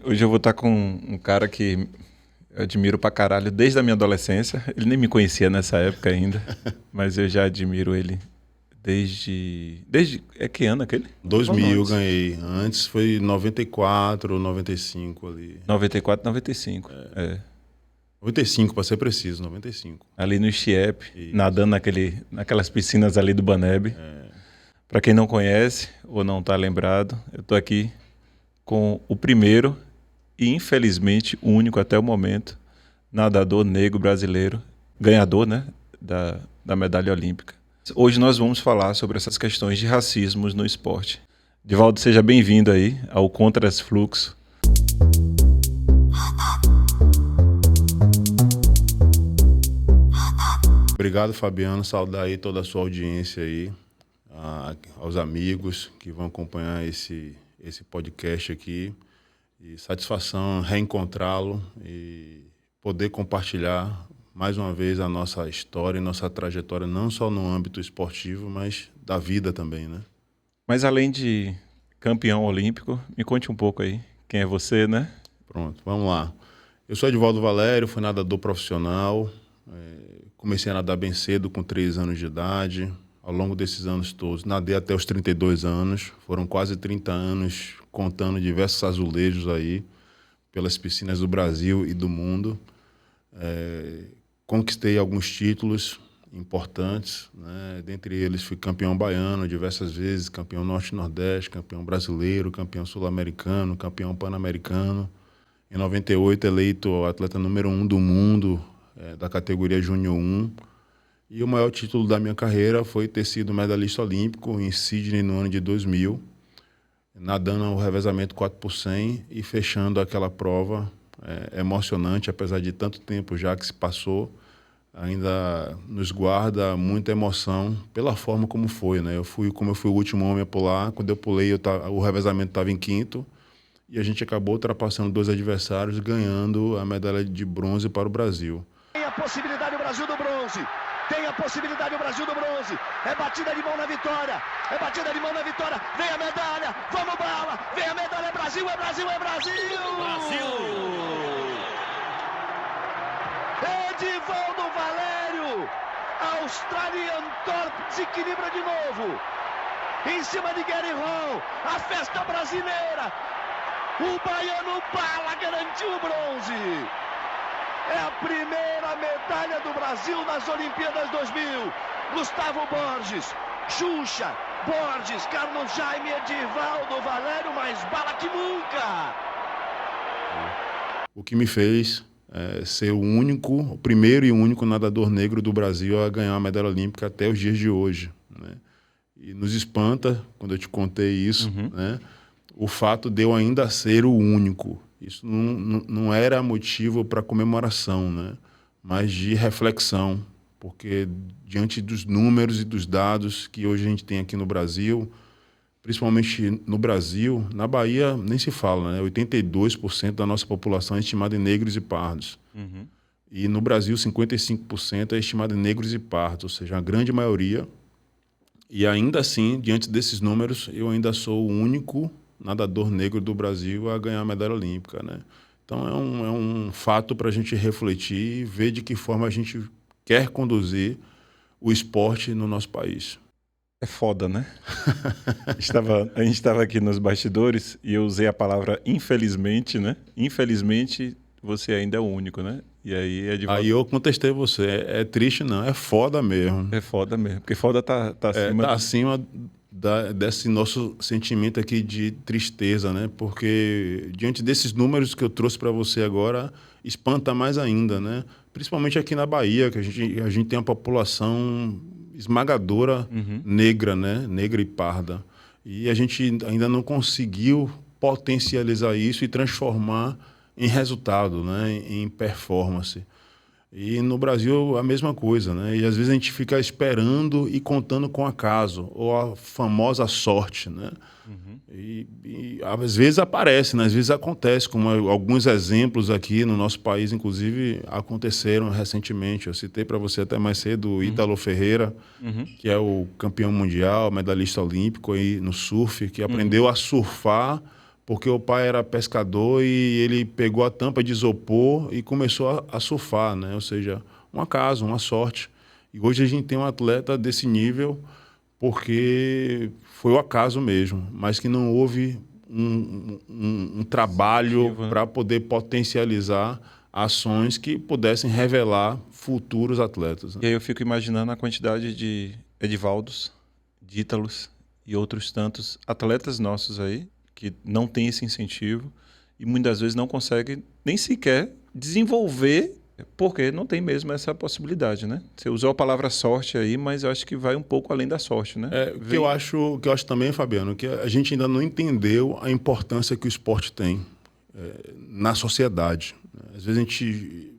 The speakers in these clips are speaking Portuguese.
Hoje eu vou estar com um cara que eu admiro pra caralho desde a minha adolescência. Ele nem me conhecia nessa época ainda, mas eu já admiro ele desde. É que ano aquele? 2000 eu ganhei. Antes foi 94, 95 ali. 94, 95. É. 95, para ser preciso, 95. Ali no Chiep, Isso. nadando naquelas piscinas ali do Baneb. Pra quem não conhece ou não tá lembrado, eu tô aqui com o primeiro e, infelizmente, o único até o momento nadador negro brasileiro, ganhador, né, da medalha olímpica. Hoje nós vamos falar sobre essas questões de racismos no esporte. Divaldo, seja bem-vindo aí ao Contras Fluxo. Obrigado, Fabiano. Saudar aí toda a sua audiência aí, aos amigos que vão acompanhar esse podcast aqui. E satisfação reencontrá-lo e poder compartilhar mais uma vez a nossa história e nossa trajetória, não só no âmbito esportivo, mas da vida também, né? Mas além de campeão olímpico, me conte um pouco aí. Quem é você, né? Pronto, vamos lá. Eu sou Edivaldo Valério, fui nadador profissional. Comecei a nadar bem cedo, com 3 anos de idade. Ao longo desses anos todos, nadei até os 32 anos. Foram quase 30 anos contando diversos azulejos aí pelas piscinas do Brasil e do mundo. Conquistei alguns títulos importantes, né? Dentre eles fui campeão baiano diversas vezes, campeão norte-nordeste, campeão brasileiro, campeão sul-americano, campeão pan-americano. Em 98, eleito atleta número 1 do mundo, da categoria Júnior 1. E o maior título da minha carreira foi ter sido medalhista olímpico em Sydney no ano de 2000, nadando o revezamento 4 por 100 e fechando aquela prova emocionante, apesar de tanto tempo já que se passou, ainda nos guarda muita emoção pela forma como foi, né? Como eu fui o último homem a pular, quando eu pulei o revezamento estava em quinto e a gente acabou ultrapassando 2 adversários, ganhando a medalha de bronze para o Brasil. Tem a possibilidade o Brasil do bronze. Tem a possibilidade o Brasil do bronze. É batida de mão na vitória. É batida de mão na vitória. Vem a medalha. Vamos bala. Vem a medalha. É Brasil, é Brasil, é Brasil. Brasil. Edivaldo Valério. Australian Torp desequilibra de novo. Em cima de Gary Hall. A festa brasileira. O baiano Bala garantiu o bronze. É a primeira medalha do Brasil nas Olimpíadas 2000. Gustavo Borges, Xuxa, Borges, Carlos Jaime, Edivaldo Valério, mais bala que nunca. O que me fez ser o primeiro e único nadador negro do Brasil a ganhar a medalha olímpica até os dias de hoje, né? E nos espanta, quando eu te contei isso, né? O fato de eu ainda ser o único. Isso não era motivo para comemoração, né? Mas de reflexão, porque diante dos números e dos dados que hoje a gente tem aqui no Brasil, principalmente no Brasil, na Bahia nem se fala, né? 82% da nossa população é estimada em negros e pardos. E no Brasil, 55% é estimada em negros e pardos, ou seja, a grande maioria. E ainda assim, diante desses números, eu ainda sou o único nadador negro do Brasil a ganhar a medalha olímpica, né? Então é um fato para a gente refletir e ver de que forma a gente quer conduzir o esporte no nosso país. É foda, né? A gente estava aqui nos bastidores e eu usei a palavra infelizmente, né? Infelizmente você ainda é o único, né? E aí eu contestei você. É triste não, é foda mesmo. É foda mesmo, porque foda tá acima... Tá acima desse nosso sentimento aqui de tristeza, né? Porque diante desses números que eu trouxe para você agora, espanta mais ainda, né? Principalmente aqui na Bahia, que a gente tem uma população esmagadora negra, né? Negra e parda. E a gente ainda não conseguiu potencializar isso e transformar em resultado, né? Em performance. E no Brasil a mesma coisa, né? E às vezes a gente fica esperando e contando com acaso, ou a famosa sorte, né? E às vezes aparece, né? Às vezes acontece, como alguns exemplos aqui no nosso país, inclusive, aconteceram recentemente. Eu citei para você até mais cedo o Ítalo Ferreira, que é o campeão mundial, medalhista olímpico aí no surf, que aprendeu a surfar porque o pai era pescador e ele pegou a tampa de isopor e começou a surfar, né? Ou seja, um acaso, uma sorte. E hoje a gente tem um atleta desse nível porque foi o acaso mesmo, mas que não houve um trabalho para poder potencializar ações que pudessem revelar futuros atletas. E aí eu fico imaginando a quantidade de Edivaldos, de Ítalos e outros tantos atletas nossos aí que não têm esse incentivo e muitas vezes não conseguem nem sequer desenvolver porque não tem mesmo essa possibilidade, né? Você usou a palavra sorte aí, mas eu acho que vai um pouco além da sorte, né? O que eu acho também, Fabiano, que a gente ainda não entendeu a importância que o esporte tem na sociedade. Às vezes a gente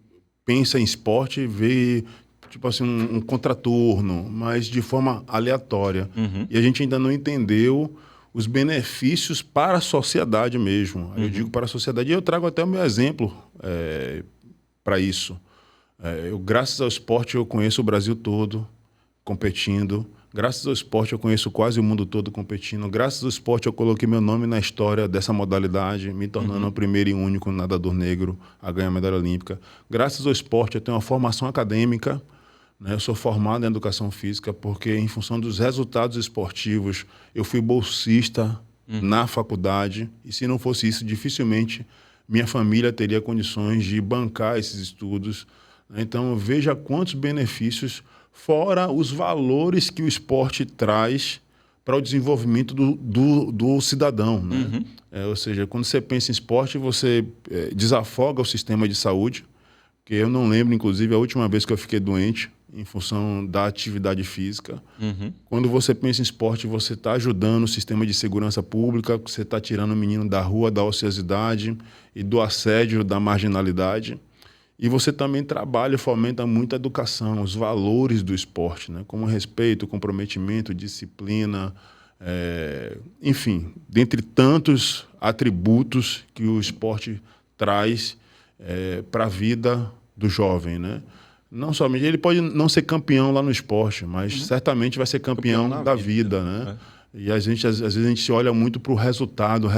pensa em esporte e vê tipo assim, um contraturno, mas de forma aleatória. E a gente ainda não entendeu os benefícios para a sociedade mesmo. Eu digo para a sociedade. E eu trago até o meu exemplo para isso. Graças ao esporte, eu conheço o Brasil todo competindo. Graças ao esporte, eu conheço quase o mundo todo competindo. Graças ao esporte, eu coloquei meu nome na história dessa modalidade, me tornando o primeiro e único nadador negro a ganhar a medalha olímpica. Graças ao esporte, eu tenho uma formação acadêmica. Eu sou formado em educação física porque, em função dos resultados esportivos, eu fui bolsista na faculdade. E se não fosse isso, dificilmente minha família teria condições de bancar esses estudos. Então, veja quantos benefícios, fora os valores que o esporte traz para o desenvolvimento do cidadão. Né? Ou seja, quando você pensa em esporte, você desafoga o sistema de saúde, que eu não lembro, inclusive, a última vez que eu fiquei doente em função da atividade física. Quando você pensa em esporte, você está ajudando o sistema de segurança pública, você está tirando o menino da rua, da ociosidade e do assédio, da marginalidade. E você também trabalha e fomenta muito a educação, os valores do esporte, né? Como respeito, comprometimento, disciplina, enfim, dentre tantos atributos que o esporte traz para a vida do jovem, né? Não somente ele pode não ser campeão lá no esporte, mas certamente vai ser campeão da vida, né? E às vezes a gente se olha muito para o resultado,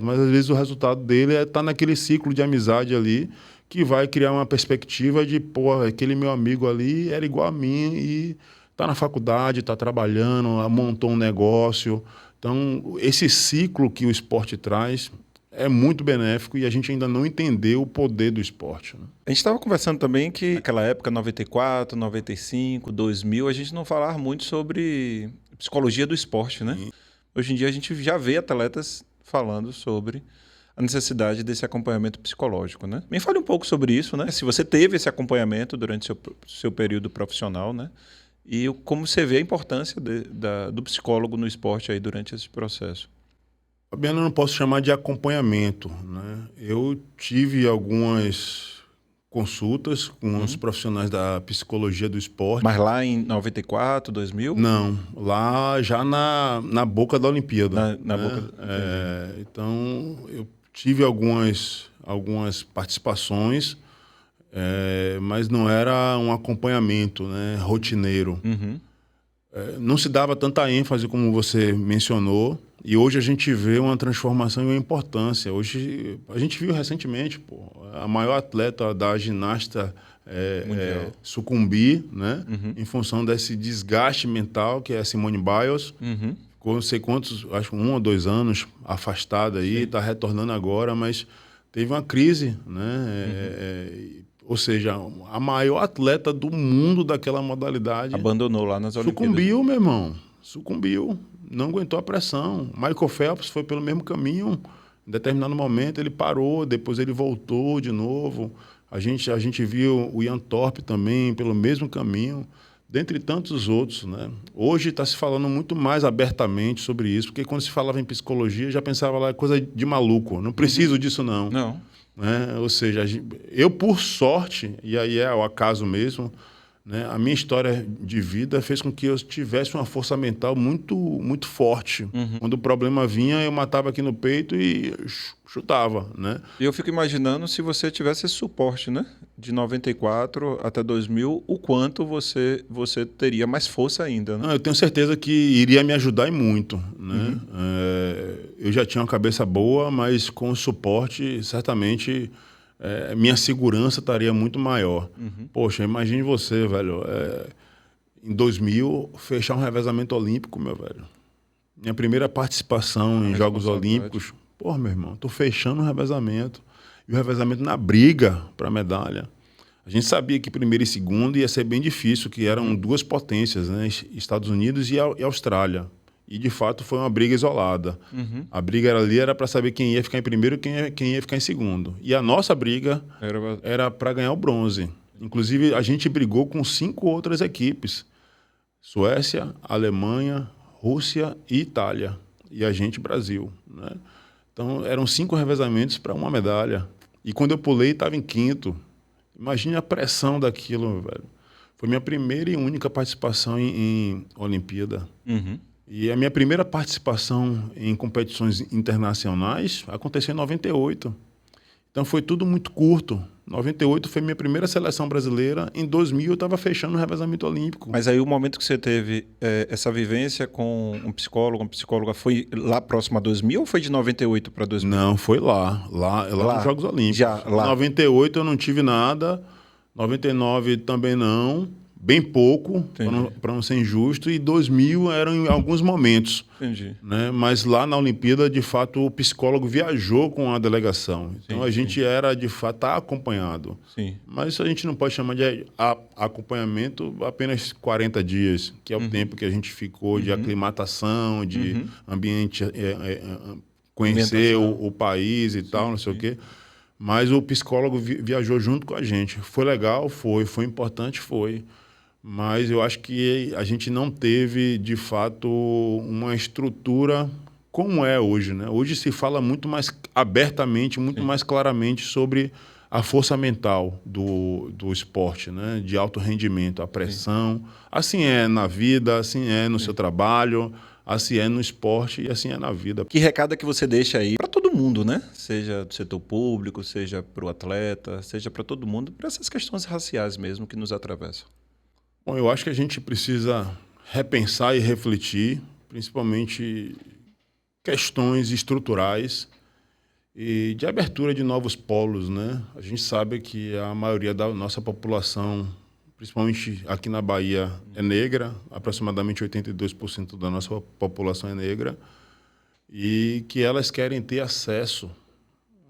mas às vezes o resultado dele está naquele ciclo de amizade ali que vai criar uma perspectiva de, pô, aquele meu amigo ali era igual a mim e está na faculdade, está trabalhando, montou um negócio. Então, esse ciclo que o esporte traz é muito benéfico e a gente ainda não entendeu o poder do esporte. Né? A gente estava conversando também que naquela época, 94, 95, 2000, a gente não falava muito sobre psicologia do esporte, né? Hoje em dia a gente já vê atletas falando sobre a necessidade desse acompanhamento psicológico, né? Me fale um pouco sobre isso, né? Se você teve esse acompanhamento durante seu período profissional, né? E como você vê a importância do psicólogo no esporte aí durante esse processo. Fabiano, eu não posso chamar de acompanhamento, né? Eu tive algumas consultas com os profissionais da psicologia do esporte. Mas lá em 94, 2000? Não, lá já na boca da Olimpíada. Na boca. Então, eu tive algumas participações, mas não era um acompanhamento, né, rotineiro. Não se dava tanta ênfase como você mencionou. E hoje a gente vê uma transformação e uma importância. Hoje a gente viu recentemente a maior atleta da ginasta sucumbir, né? Em função desse desgaste mental, que é a Simone Biles. Ficou não sei quantos, acho que 1 ou 2 anos afastada aí, está retornando agora, mas teve uma crise, né? Ou seja, a maior atleta do mundo daquela modalidade abandonou lá nas Olimpíadas. Sucumbiu, meu irmão. Sucumbiu. Não aguentou a pressão. Michael Phelps foi pelo mesmo caminho. Em determinado momento ele parou, depois ele voltou de novo. A gente viu o Ian Thorpe também pelo mesmo caminho, dentre tantos outros, né? Hoje está se falando muito mais abertamente sobre isso, porque quando se falava em psicologia, já pensava lá coisa de maluco. Não preciso disso, não. Não. Ou seja, eu, por sorte, e aí é o acaso mesmo, né? A minha história de vida fez com que eu tivesse uma força mental muito, muito forte. Quando o problema vinha, eu matava aqui no peito e chutava, né? E eu fico imaginando se você tivesse esse suporte, né? De 94 até 2000, o quanto você teria mais força ainda, né? Não, eu tenho certeza que iria me ajudar e muito, né? Eu já tinha uma cabeça boa, mas com o suporte, certamente, minha segurança estaria muito maior. Poxa, imagine você, velho, em 2000, fechar um revezamento olímpico, meu velho. Minha primeira participação em Jogos Olímpicos. Porra, meu irmão, tô fechando um revezamento. E o revezamento na briga para medalha. A gente sabia que primeiro e segundo ia ser bem difícil, que eram duas potências, né? Estados Unidos e Austrália. E, de fato, foi uma briga isolada. A briga era para saber quem ia ficar em primeiro e quem ia ficar em segundo. E a nossa briga era para ganhar o bronze. Inclusive, a gente brigou com 5 outras equipes. Suécia, Alemanha, Rússia e Itália. E a gente, Brasil, né? Então, eram 5 revezamentos para uma medalha. E quando eu pulei, estava em quinto. Imagine a pressão daquilo, velho. Foi minha primeira e única participação em Olimpíada. E a minha primeira participação em competições internacionais aconteceu em 98. Então foi tudo muito curto. 98 foi minha primeira seleção brasileira. Em 2000 eu estava fechando o revezamento olímpico. Mas aí o momento que você teve essa vivência com um psicólogo, uma psicóloga, foi lá próximo a 2000 ou foi de 98 para 2000? Não, foi lá nos Jogos Olímpicos. Já, lá. Em 98 eu não tive nada, 99 também não, bem pouco, para não ser injusto, e 2000 eram em alguns momentos. Entendi. Né? Mas lá na Olimpíada, de fato, o psicólogo viajou com a delegação. Então a gente era, de fato, acompanhado. Sim. Mas isso a gente não pode chamar de acompanhamento apenas 40 dias, que é o tempo que a gente ficou de aclimatação, de ambiente, conhecer o país e tal, não sei o quê. Mas o psicólogo viajou junto com a gente. Foi legal? Foi importante? Foi. Mas eu acho que a gente não teve, de fato, uma estrutura como é hoje, né? Hoje se fala muito mais abertamente, muito mais claramente sobre a força mental do esporte, né? De alto rendimento, a pressão. Assim é na vida, assim é no seu trabalho, assim é no esporte e assim é na vida. Que recado é que você deixa aí para todo mundo, né? Seja do setor público, seja para o atleta, seja para todo mundo, para essas questões raciais mesmo que nos atravessam? Bom, eu acho que a gente precisa repensar e refletir, principalmente questões estruturais e de abertura de novos polos, né? A gente sabe que a maioria da nossa população, principalmente aqui na Bahia, é negra, aproximadamente 82% da nossa população é negra, e que elas querem ter acesso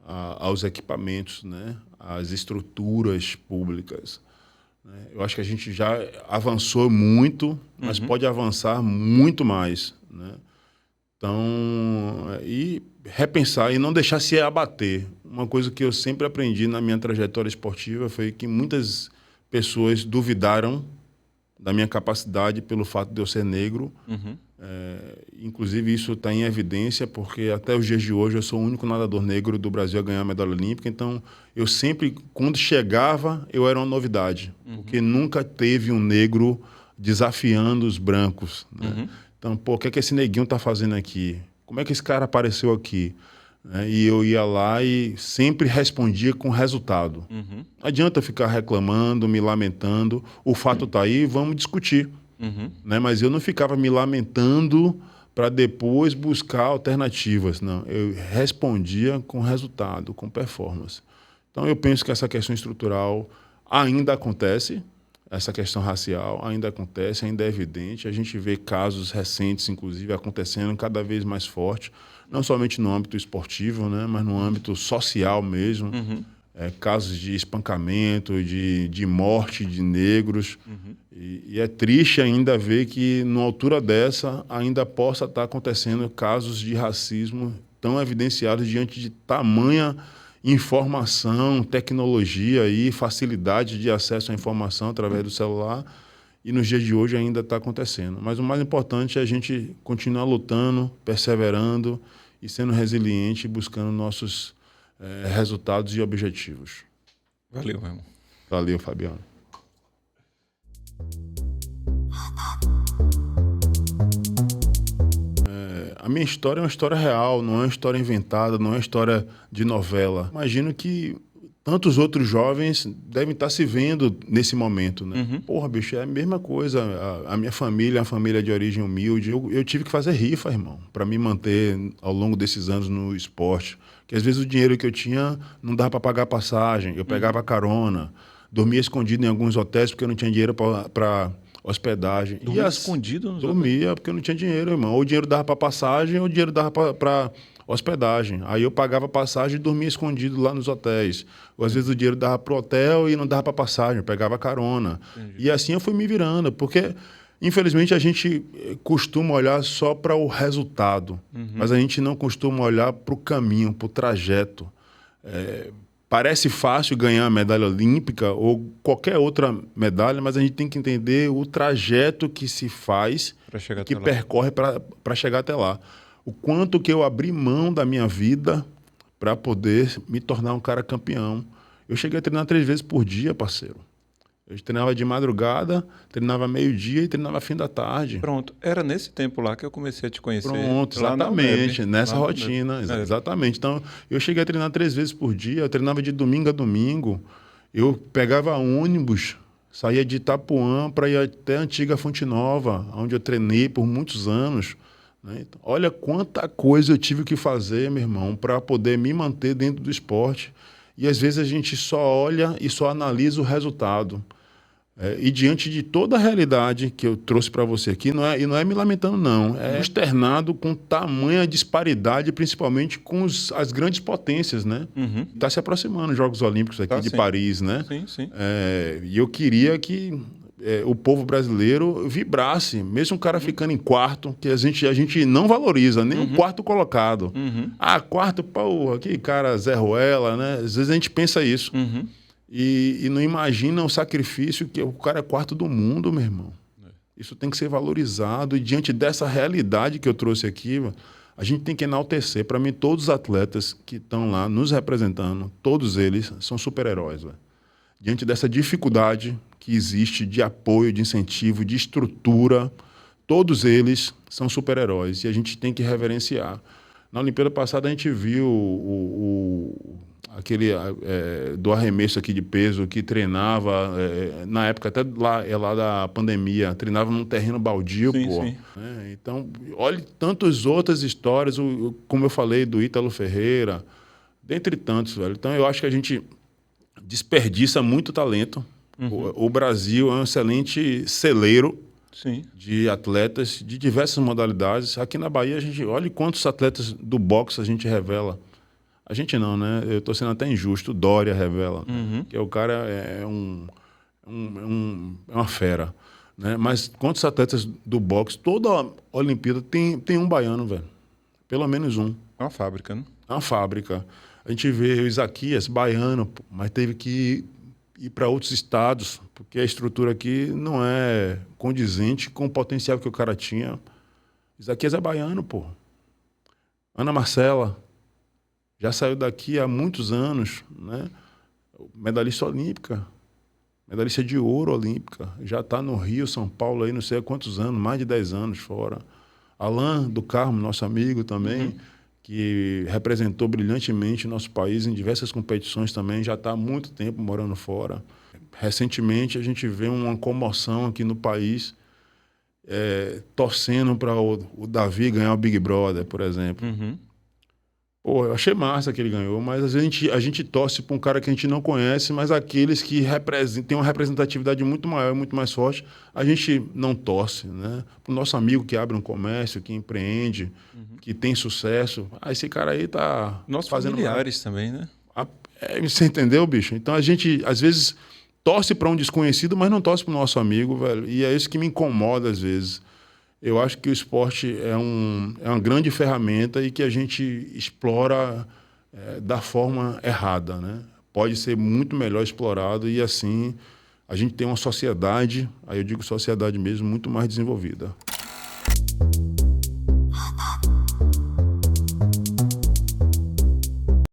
aos equipamentos, né? Às estruturas públicas. Eu acho que a gente já avançou muito, mas pode avançar muito mais, né? Então, e repensar e não deixar se abater. Uma coisa que eu sempre aprendi na minha trajetória esportiva foi que muitas pessoas duvidaram da minha capacidade pelo fato de eu ser negro. Inclusive, isso está em evidência, porque até os dias de hoje eu sou o único nadador negro do Brasil a ganhar a medalha olímpica. Então, eu sempre, quando chegava, eu era uma novidade, porque nunca teve um negro desafiando os brancos, né? Então, pô, o que é que esse neguinho está fazendo aqui? Como é que esse cara apareceu aqui? E eu ia lá e sempre respondia com resultado. Não adianta ficar reclamando, me lamentando. O fato está aí, vamos discutir. Né? Mas eu não ficava me lamentando para depois buscar alternativas. Não, eu respondia com resultado, com performance. Então, eu penso que essa questão estrutural ainda acontece, essa questão racial ainda acontece, ainda é evidente. A gente vê casos recentes, inclusive, acontecendo cada vez mais forte, não somente no âmbito esportivo, né, mas no âmbito social mesmo. Casos de espancamento, de morte de negros. E é triste ainda ver que, numa altura dessa, ainda possa estar acontecendo casos de racismo tão evidenciados diante de tamanha informação, tecnologia e facilidade de acesso à informação através do celular. E nos dias de hoje ainda está acontecendo. Mas o mais importante é a gente continuar lutando, perseverando e sendo resiliente, buscando nossos resultados e objetivos. Valeu, meu irmão. Valeu, Fabiano. A minha história é uma história real, não é uma história inventada, não é uma história de novela. Imagino que tantos outros jovens devem estar se vendo nesse momento, né? Uhum. Porra, bicho, é a mesma coisa. A minha família é uma família de origem humilde. Eu tive que fazer rifa, irmão, para me manter ao longo desses anos no esporte. Porque às vezes o dinheiro que eu tinha não dava para pagar passagem, eu pegava carona, dormia escondido em alguns hotéis porque eu não tinha dinheiro para hospedagem. Dormia escondido nos Dormia porque eu não tinha dinheiro, irmão. Ou o dinheiro dava para passagem ou o dinheiro dava para hospedagem. Aí eu pagava passagem e dormia escondido lá nos hotéis. Ou às vezes o dinheiro dava para o hotel e não dava para passagem, eu pegava carona. Entendi. E assim eu fui me virando, porque infelizmente a gente costuma olhar só para o resultado, mas a gente não costuma olhar para o caminho, para o trajeto. Parece fácil ganhar a medalha olímpica ou qualquer outra medalha, mas a gente tem que entender o trajeto que se faz, que percorre para chegar até lá. O quanto que eu abri mão da minha vida para poder me tornar um cara campeão. Eu cheguei a treinar 3 vezes por dia, parceiro. Eu treinava de madrugada, treinava meio-dia e treinava fim da tarde. Pronto, era nesse tempo lá que eu comecei a te conhecer. Pronto, exatamente, nessa rotina, exatamente. Então, eu cheguei a treinar 3 vezes por dia, eu treinava de domingo a domingo, eu pegava ônibus, saía de Itapuã para ir até a antiga Fonte Nova, onde eu treinei por muitos anos. Né? Então, olha quanta coisa eu tive que fazer, meu irmão, para poder me manter dentro do esporte. E às vezes a gente só olha e só analisa o resultado. E diante de toda a realidade que eu trouxe para você aqui, não é me lamentando, não. É externado com tamanha disparidade, principalmente com as grandes potências, né? Está se aproximando os Jogos Olímpicos aqui de Paris, né? Sim, sim. E eu queria que o povo brasileiro vibrasse, mesmo o cara ficando em quarto, que a gente não valoriza, nem o quarto colocado. Quarto, pô, que cara Zé Ruela, né? Às vezes a gente pensa isso. E não imagina o sacrifício que o cara é quarto do mundo, meu irmão. Isso tem que ser valorizado. E diante dessa realidade que eu trouxe aqui, a gente tem que enaltecer. Para mim, todos os atletas que estão lá nos representando, todos eles são super-heróis. Diante dessa dificuldade que existe de apoio, de incentivo, de estrutura, todos eles são super-heróis. E a gente tem que reverenciar. Na Olimpíada passada, a gente viu aquele do arremesso aqui de peso que treinava, na época até lá da pandemia, treinava num terreno baldio, sim, pô. Sim. Então, olhe tantas outras histórias, como eu falei, do Ítalo Ferreira, dentre tantos, velho. Então, eu acho que a gente desperdiça muito talento. O Brasil é um excelente celeiro de atletas de diversas modalidades. Aqui na Bahia, a gente olha quantos atletas do boxe a gente revela. A gente não, né? Eu estou sendo até injusto. O Dória revela. Que o cara é uma fera. Né? Mas quantos atletas do boxe, toda a Olimpíada tem um baiano, velho. Pelo menos um. É uma fábrica, né? É uma fábrica. A gente vê o Isaquias, baiano, mas teve que ir para outros estados, porque a estrutura aqui não é condizente com o potencial que o cara tinha. Isaquias é baiano, pô. Ana Marcela já saiu daqui há muitos anos, né? Medalhista olímpica, medalhista de ouro olímpica. Já está no Rio, São Paulo, aí não sei há quantos anos, mais de 10 anos fora. Alain do Carmo, nosso amigo também, que representou brilhantemente nosso país em diversas competições também, já está há muito tempo morando fora. Recentemente, a gente vê uma comoção aqui no país, torcendo para o Davi ganhar o Big Brother, por exemplo. Pô, eu achei massa que ele ganhou, mas a gente torce para um cara que a gente não conhece, mas aqueles que têm uma representatividade muito maior, muito mais forte, a gente não torce, né? Para o nosso amigo que abre um comércio, que empreende, que tem sucesso, esse cara aí tá nossos fazendo... familiares também, né? Você entendeu, bicho? Então a gente, às vezes, torce para um desconhecido, mas não torce para o nosso amigo, velho. E é isso que me incomoda, às vezes. Eu acho que o esporte é uma grande ferramenta e que a gente explora da forma errada, né? Pode ser muito melhor explorado e, assim, a gente tem uma sociedade, aí eu digo sociedade mesmo, muito mais desenvolvida.